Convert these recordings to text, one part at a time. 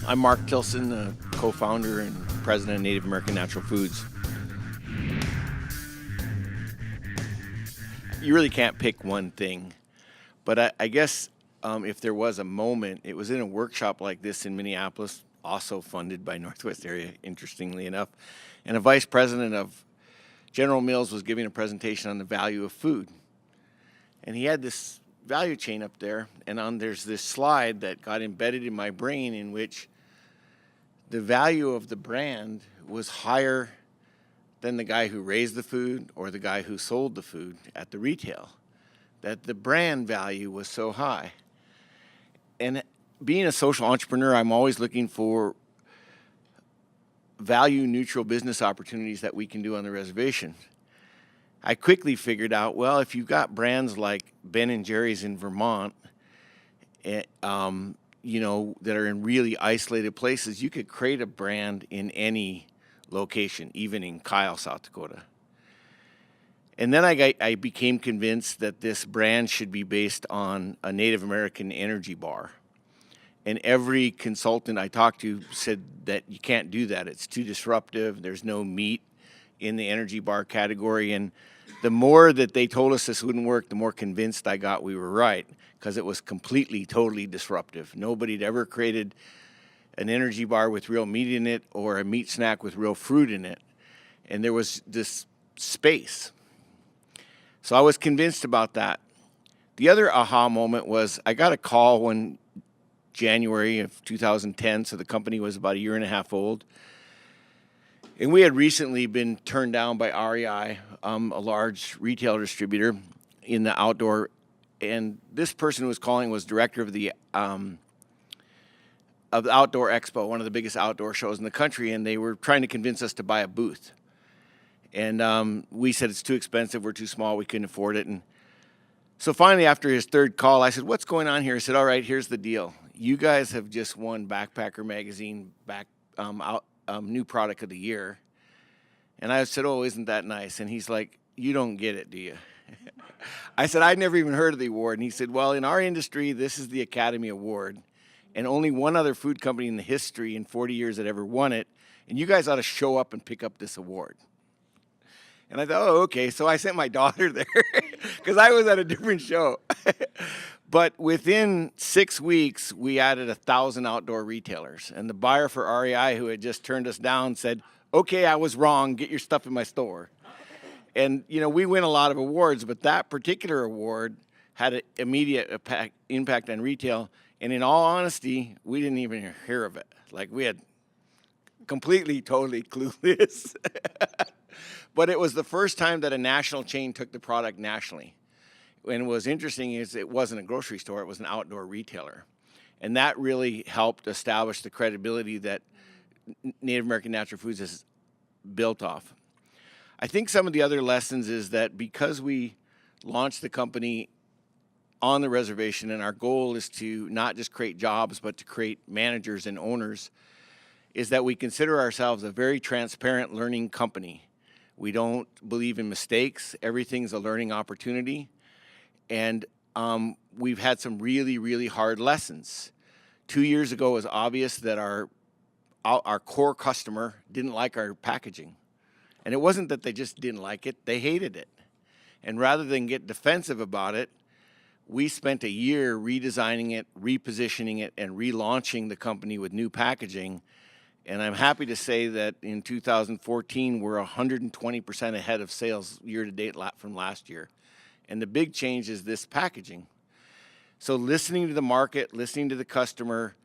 I'm Mark Tilsen, the co-founder and president of Native American Natural Foods. You really can't pick one thing, but I guess if there was a moment, it was in a workshop like this in Minneapolis, also funded by Northwest Area, interestingly enough, and a vice president of General Mills was giving a presentation on the value of food. And he had this value chain up there, and there's this slide that got embedded in my brain in which the value of the brand was higher than the guy who raised the food or the guy who sold the food at the retail. That the brand value was so high. And being a social entrepreneur, I'm always looking for value neutral business opportunities that we can do on the reservation. I quickly figured out, well, if you've got brands like Ben and Jerry's in Vermont, that are in really isolated places, you could create a brand in any location, even in Kyle, South Dakota. And then I became convinced that this brand should be based on a Native American energy bar. And every consultant I talked to said that you can't do that. It's too disruptive. There's no meat in the energy bar category. And the more that they told us this wouldn't work, the more convinced I got we were right, because it was completely, totally disruptive. Nobody had ever created an energy bar with real meat in it or a meat snack with real fruit in it. And there was this space. So I was convinced about that. The other aha moment was I got a call one January of 2010, so the company was about a year and a half old. And we had recently been turned down by REI, a large retail distributor in the outdoor. And this person who was calling was director of the Outdoor Expo, one of the biggest outdoor shows in the country, and they were trying to convince us to buy a booth. And we said it's too expensive, we're too small, we couldn't afford it. And so finally, after his third call, I said, what's going on here? He said, all right, here's the deal. You guys have just won Backpacker Magazine New Product of the Year. And I said, oh, isn't that nice? And he's like, you don't get it, do you? I said, I'd never even heard of the award. And he said, well, in our industry, this is the Academy Award. And only one other food company in the history in 40 years had ever won it. And you guys ought to show up and pick up this award. And I thought, oh, okay. So I sent my daughter there because I was at a different show. But within 6 weeks, we added 1,000 outdoor retailers. And the buyer for REI, who had just turned us down, said, okay, I was wrong. Get your stuff in my store. And, we win a lot of awards, but that particular award had an immediate impact on retail. And in all honesty, we didn't even hear of it. Like, we had completely, totally clueless. But it was the first time that a national chain took the product nationally. And what was interesting is it wasn't a grocery store, it was an outdoor retailer. And that really helped establish the credibility that Native American Natural Foods has built off. I think some of the other lessons is that because we launched the company on the reservation, and our goal is to not just create jobs, but to create managers and owners, is that we consider ourselves a very transparent learning company. We don't believe in mistakes. Everything's a learning opportunity. And we've had some really, really hard lessons. 2 years ago, it was obvious that our core customer didn't like our packaging. And it wasn't that they just didn't like it, they hated it. And rather than get defensive about it, we spent a year redesigning it, repositioning it, and relaunching the company with new packaging. And I'm happy to say that in 2014, we're 120% ahead of sales year-to-date from last year. And the big change is this packaging. So listening to the market, listening to the customer,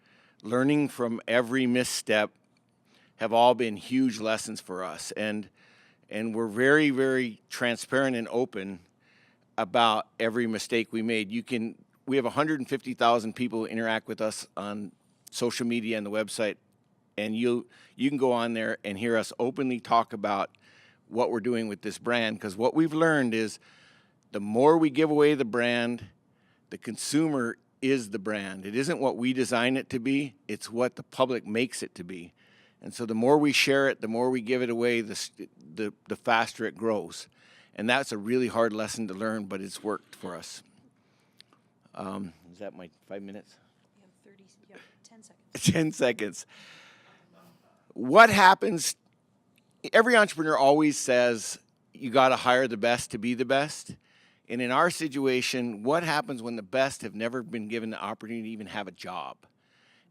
learning from every misstep have all been huge lessons for us. And we're very, very transparent and open about every mistake we made. We have 150,000 people who interact with us on social media and the website, and you can go on there and hear us openly talk about what we're doing with this brand, because what we've learned is the more we give away the brand, the consumer is the brand. It isn't what we design it to be, it's what the public makes it to be. And so the more we share it, the more we give it away, the faster it grows. And that's a really hard lesson to learn, but it's worked for us. Is that my 5 minutes? You have 30, you have 10 seconds. 10 seconds. What happens? Every entrepreneur always says you got to hire the best to be the best. And in our situation, what happens when the best have never been given the opportunity to even have a job?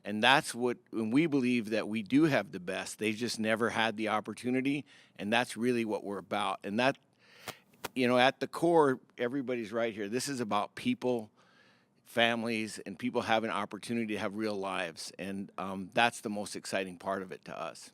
And that's what, when we believe that we do have the best, they just never had the opportunity. And that's really what we're about. And that, at the core, everybody's right here. This is about people, families, and people having an opportunity to have real lives. And that's the most exciting part of it to us.